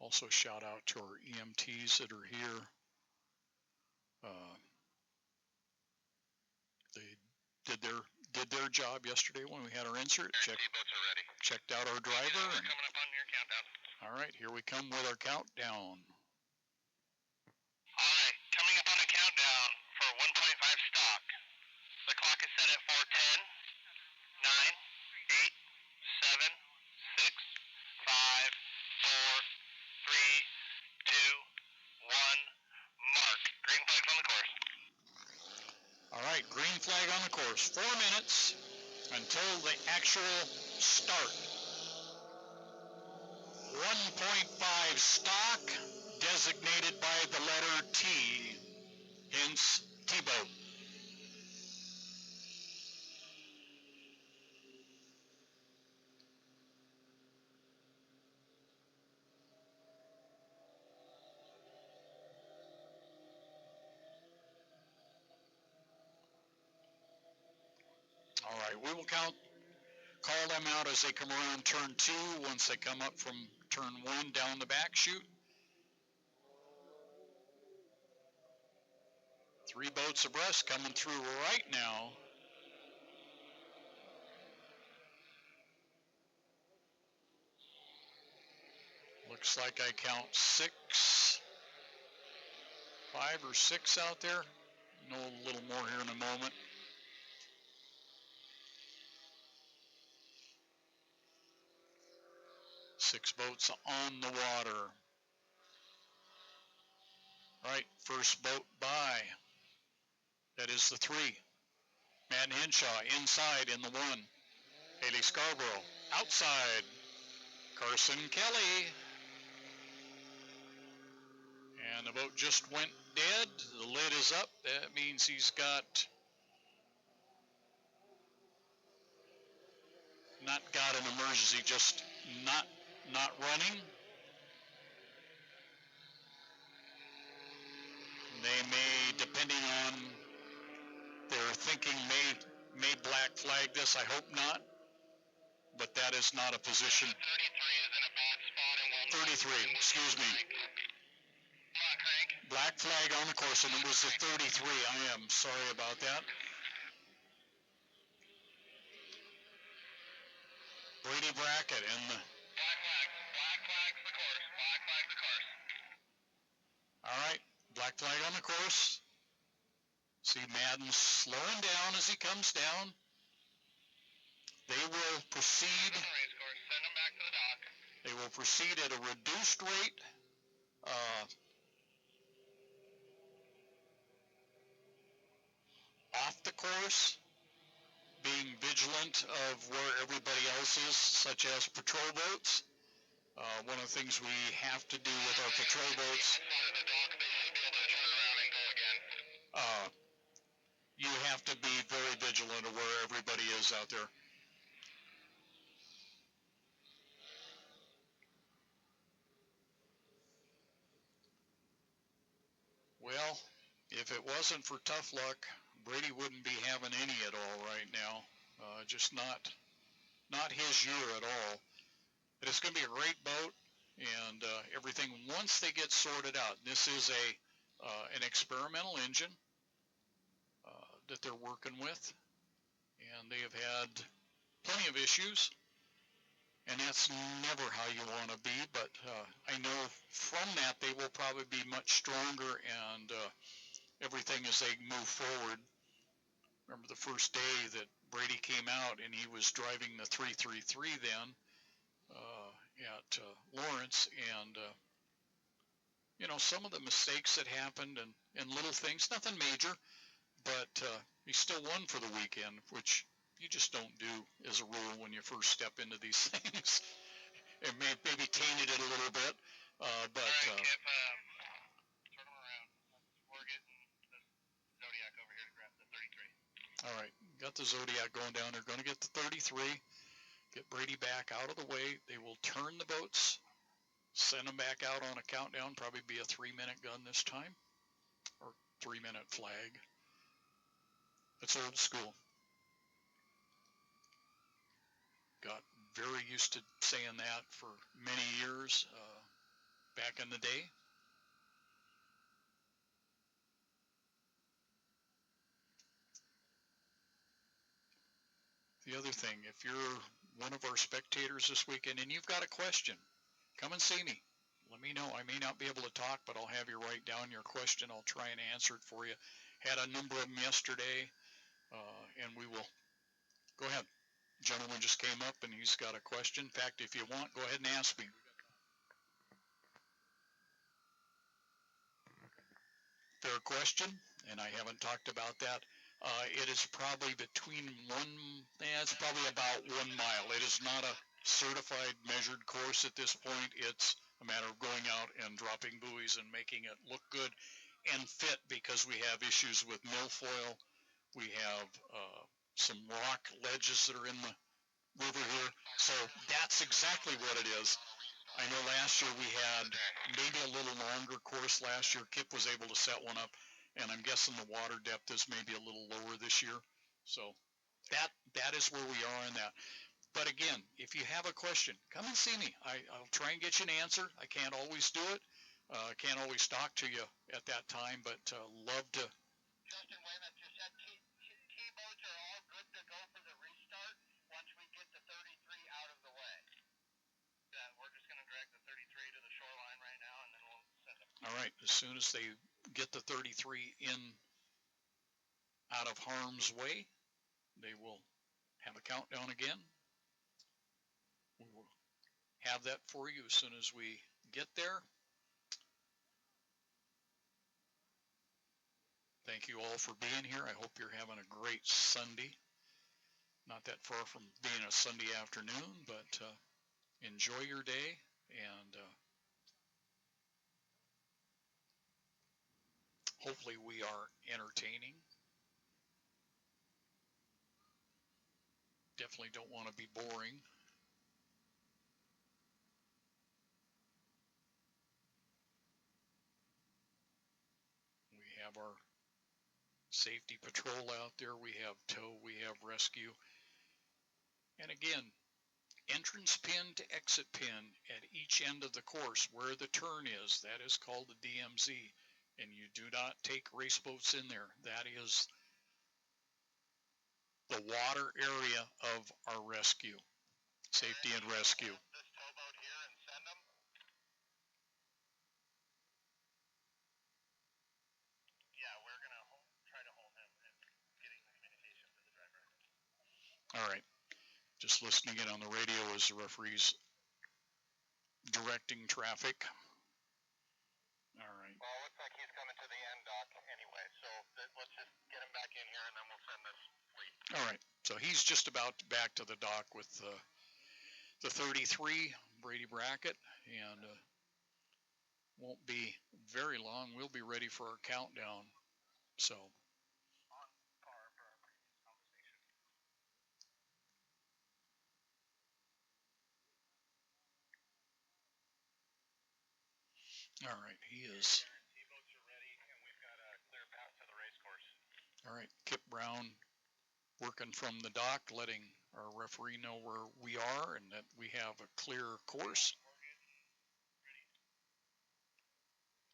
Also shout out to our EMTs that are here. They did their job yesterday when we had our insert. Checked out our driver. And, coming up on your countdown. All right, here we come with our countdown. All right, coming up on a countdown for 1.5 stock. The clock is set at 4:10, 9, 8, 7, 6, 5, 4, 3, 2, 1. Mark. Green flags on the course. All right, green flag on the course. 4 minutes until the actual start. 1.5 stock, designated by the letter T, hence T-boat. All right, we will call them out as they come around turn 2 once they come up from turn 1 down the back chute. 3 boats abreast coming through right now. Looks like I count 5 or 6 out there. Know a little more here in a moment. Six boats on the water. All right, first boat by. That is the 3. Matt Henshaw inside in the 1. Haley Scarborough outside. Carson Kelly. And the boat just went dead. The lid is up. That means he's not got an emergency, just not running. They may, depending on their thinking, may black flag this. I hope not. But that is not a position. 33 is in a bad spot. 33, excuse me. Black flag on the course, and it was the 33. I am sorry about that. Brady Brackett and the... Black flag's the course. Black flag's the course. All right, black flag on the course. See Madden slowing down as he comes down. They will proceed. Send them back to the dock. They will proceed at a reduced rate. Off the course, being vigilant of where everybody else is, such as patrol boats. One of the things we have to do with our patrol boats, you have to be very vigilant of where everybody is out there. Well, if it wasn't for tough luck, Brady wouldn't be having any at all right now. Just not his year at all. But it's going to be a great boat, and everything once they get sorted out. This is an experimental engine that they're working with, and they have had plenty of issues, and that's never how you want to be. But I know from that they will probably be much stronger, and everything as they move forward. Remember the first day that Brady came out and he was driving the 333 then at Lawrence, and you know, some of the mistakes that happened and little things, nothing major, but he still won for the weekend, which you just don't do as a rule when you first step into these things. It maybe tainted it a little bit, but turn them around. We're getting the Zodiac over here to grab the 33. All right, got the Zodiac going down. They're going to get the 33, get Brady back out of the way. They will turn the boats, send them back out on a countdown, probably be a 3-minute gun this time, or 3-minute flag. It's old school. Got very used to saying that for many years. back in the day. The other thing, if you're one of our spectators this weekend and you've got a question, come and see me. Let me know. I may not be able to talk, but I'll have you write down your question. I'll try and answer it for you. Had a number of them yesterday, and we will go ahead. Gentleman just came up and he's got a question. In fact, if you want, go ahead and ask me. Fair question, and I haven't talked about that. It is probably it's probably about 1 mile. It is not a certified measured course at this point. It's a matter of going out and dropping buoys and making it look good and fit, because we have issues with milfoil. We have some rock ledges that are in the river here. So that's exactly what it is. I know last year we had maybe a little longer course last year. Kip was able to set one up, and I'm guessing the water depth is maybe a little lower this year. So that is where we are in that. But again, if you have a question, come and see me. I'll try and get you an answer. I can't always do it. Can't always talk to you at that time, but love to. Justin, wait a minute. You said T-boats are all good to go for the restart once we get the 33 out of the way. Yeah, we're just going to drag the 33 to the shoreline right now, and then we'll send them. All right. As soon as they get the 33 in out of harm's way, they will have a countdown again. We will have that for you as soon as we get there. Thank you all for being here. I hope you're having a great Sunday. Not that far from being a Sunday afternoon, but enjoy your day, and hopefully we are entertaining. Definitely don't want to be boring. We have our safety patrol out there. We have tow. We have rescue. And again, entrance pin to exit pin at each end of the course where the turn is. That is called the DMZ. And you do not take race boats in there. That is the water area of our rescue. Safety and rescue. This towboat here and send them? Yeah, we're going to try to hold him and getting the communication to the driver. All right. Just listening in on the radio as the referee's directing traffic. All right. Well, it looks like he's coming to the end dock anyway, so let's just get him back in here and then we'll send this fleet. All right. So he's just about back to the dock with the 33 Brady bracket, and won't be very long. We'll be ready for our countdown. So. On par for our previous conversation. All right, he is. T-boats are ready, and we've got a clear path to the race course. All right, Kip Brown working from the dock, letting our referee know where we are and that we have a clear course.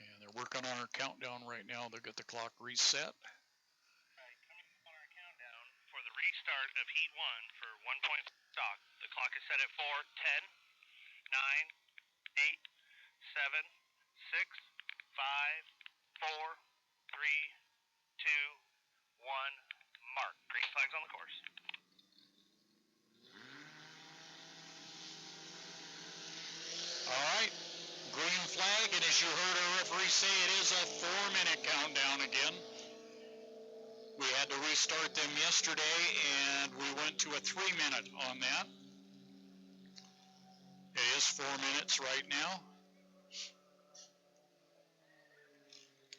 And they're working on our countdown right now. They'll get the clock reset. All right, coming up on our countdown for the restart of Heat 1 for 1 point stock. The clock is set at 4, 10, 9, 8, 7, 6, 5, 4, 3, 2, 1, mark. Green flags on the course. All right, green flag, and as you heard our referee say, it is a 4-minute countdown again. We had to restart them yesterday, and we went to a 3-minute on that. It is 4 minutes right now.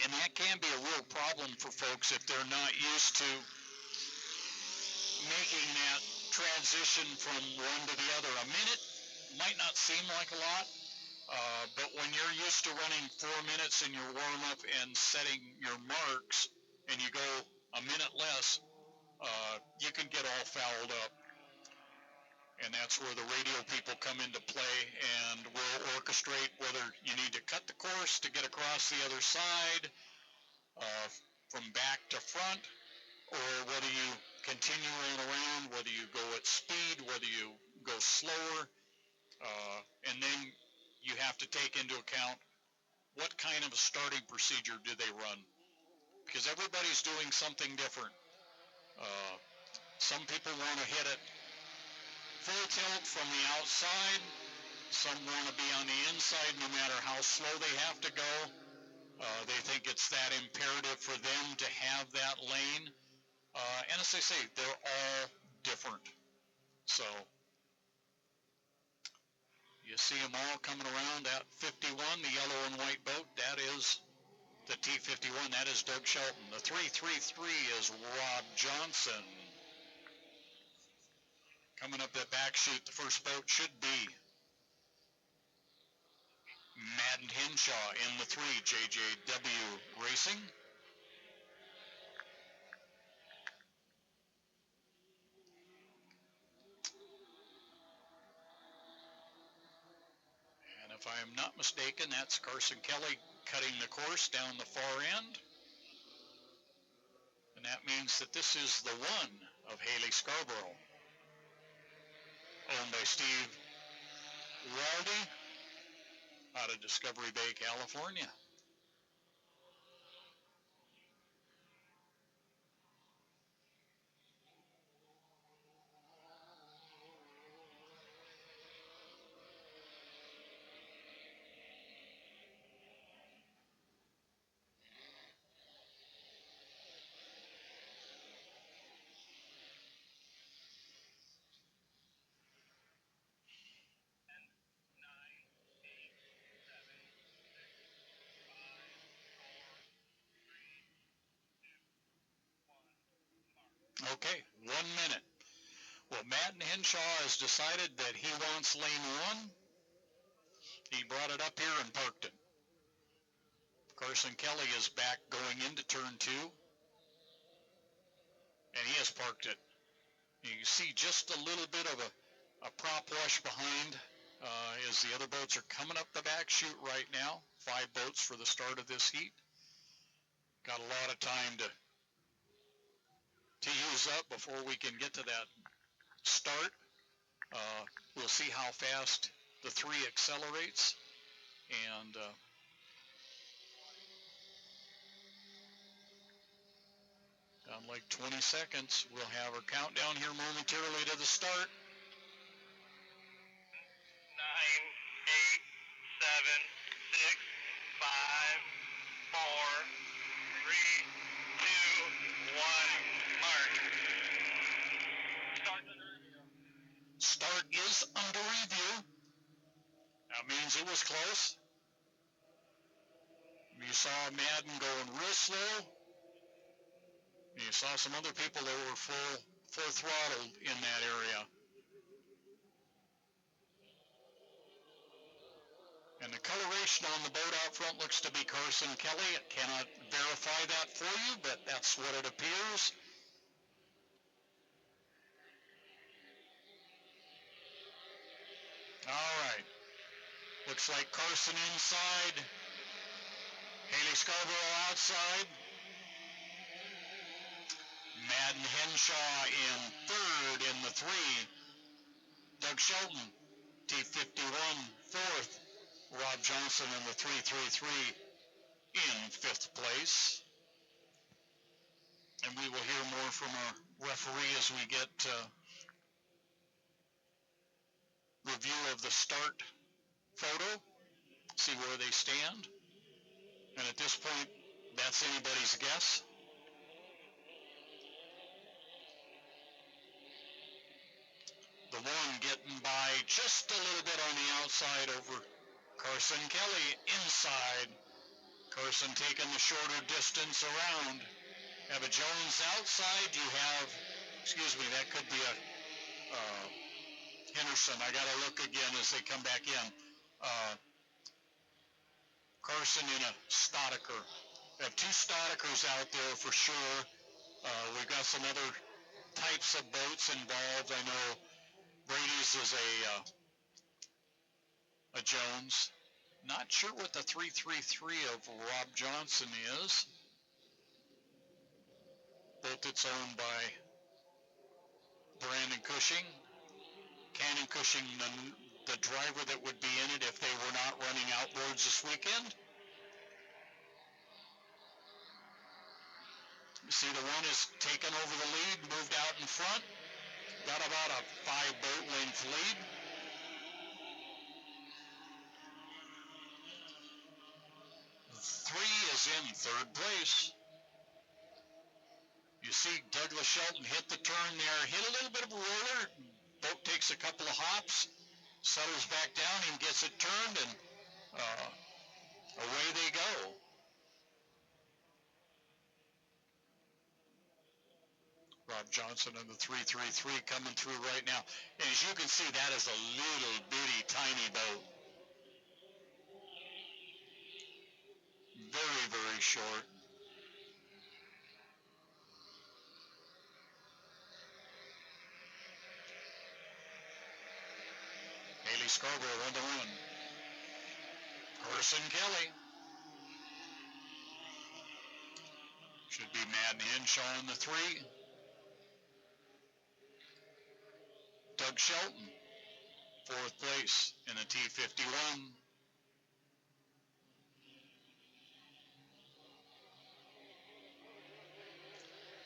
And that can be a real problem for folks if they're not used to making that transition from one to the other. A minute might not seem like a lot, but when you're used to running 4 minutes in your warm-up and setting your marks, and you go a minute less, you can get all fouled up. and that's where the radio people come into play and will orchestrate whether you need to cut the course to get across the other side, from back to front, or whether you continue on around, whether you go at speed, whether you go slower, and then you have to take into account what kind of a starting procedure do they run, because everybody's doing something different. Some people want to hit it full tilt from the outside. Some want to be on the inside no matter how slow they have to go. They think it's that imperative for them to have that lane. And as I say, they're all different. So you see them all coming around. That 51, the yellow and white boat, that is the T51. That is Doug Shelton. The 333 is Rob Johnson. Coming up that back chute, the first boat should be Madden Henshaw in the 3, JJW Racing. And if I am not mistaken, that's Carson Kelly cutting the course down the far end. And that means that this is the one of Haley Scarborough, owned by Steve Waldy out of Discovery Bay, California. Okay, 1 minute. Well, Madden Henshaw has decided that he wants lane 1. He brought it up here and parked it. Carson Kelly is back going into turn 2, and he has parked it. You can see just a little bit of a prop wash behind as the other boats are coming up the back chute right now. 5 boats for the start of this heat. Got a lot of time to use up before we can get to that start. We'll see how fast the 3 accelerates, and down like 20 seconds, we'll have our countdown here momentarily to the start. 9, 8, 7, 6, 5, 4, 3, 2, 1, mark. Start is under review. That means it was close. You saw Madden going real slow. You saw some other people that were full throttle in that area. And the coloration on the boat out front looks to be Carson Kelly. I cannot verify that for you, but that's what it appears. All right. Looks like Carson inside. Haley Scarborough outside. Madden Henshaw in third in the 3. Doug Shelton, T51, fourth. Rob Johnson in the 333 in 5th place. And we will hear more from our referee as we get review of the start photo, see where they stand. And at this point, that's anybody's guess. The one getting by just a little bit on the outside over Carson Kelly inside. Carson taking the shorter distance around. Have a Jones outside. You have, excuse me, that could be a Henderson. I got to look again as they come back in. Carson in a Stodiker. We have 2 Stodikers out there for sure. We've got some other types of boats involved. I know Brady's Jones is a Jones. Not sure what the 333 of Rob Johnson is. Both it's owned by Brandon Cushing. Cannon Cushing, the driver that would be in it if they were not running outboards this weekend. You see the one is taken over the lead, moved out in front. Got about a 5-boat length lead. Three is in third place. You see Douglas Shelton hit the turn there, hit a little bit of a roller. Boat takes a couple of hops, settles back down and gets it turned, and away they go. Rob Johnson and the 333 coming through right now. And as you can see, that is a little bitty tiny boat. Very, very short. Haley Scarborough 1-1. Carson Kelly. Should be Madden Henshaw in the 3. Doug Shelton, 4th place in the T51.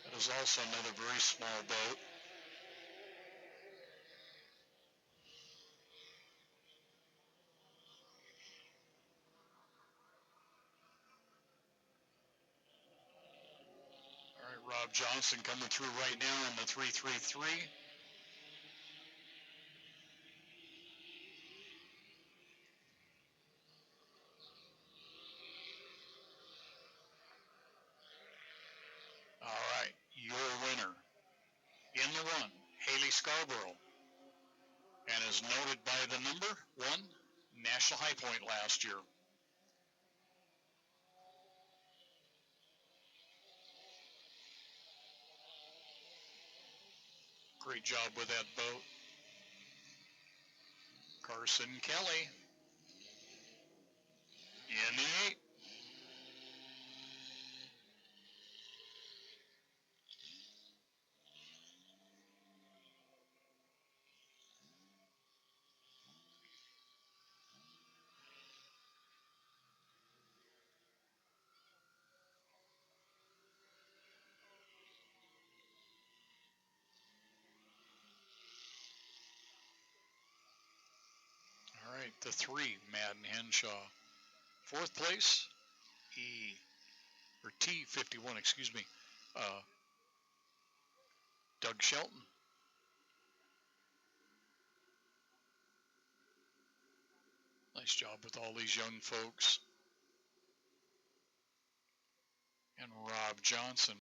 That is also another very small boat. All right, Rob Johnson coming through right now in the 333. All right, your winner in the 1, Haley Scarborough, and is noted by the number 1, National High Point last year. Great job with that boat. Carson Kelly in the 8. All right, the 3, Madden Henshaw. 4th place, T51, excuse me, Doug Shelton. Nice job with all these young folks. And Rob Johnson.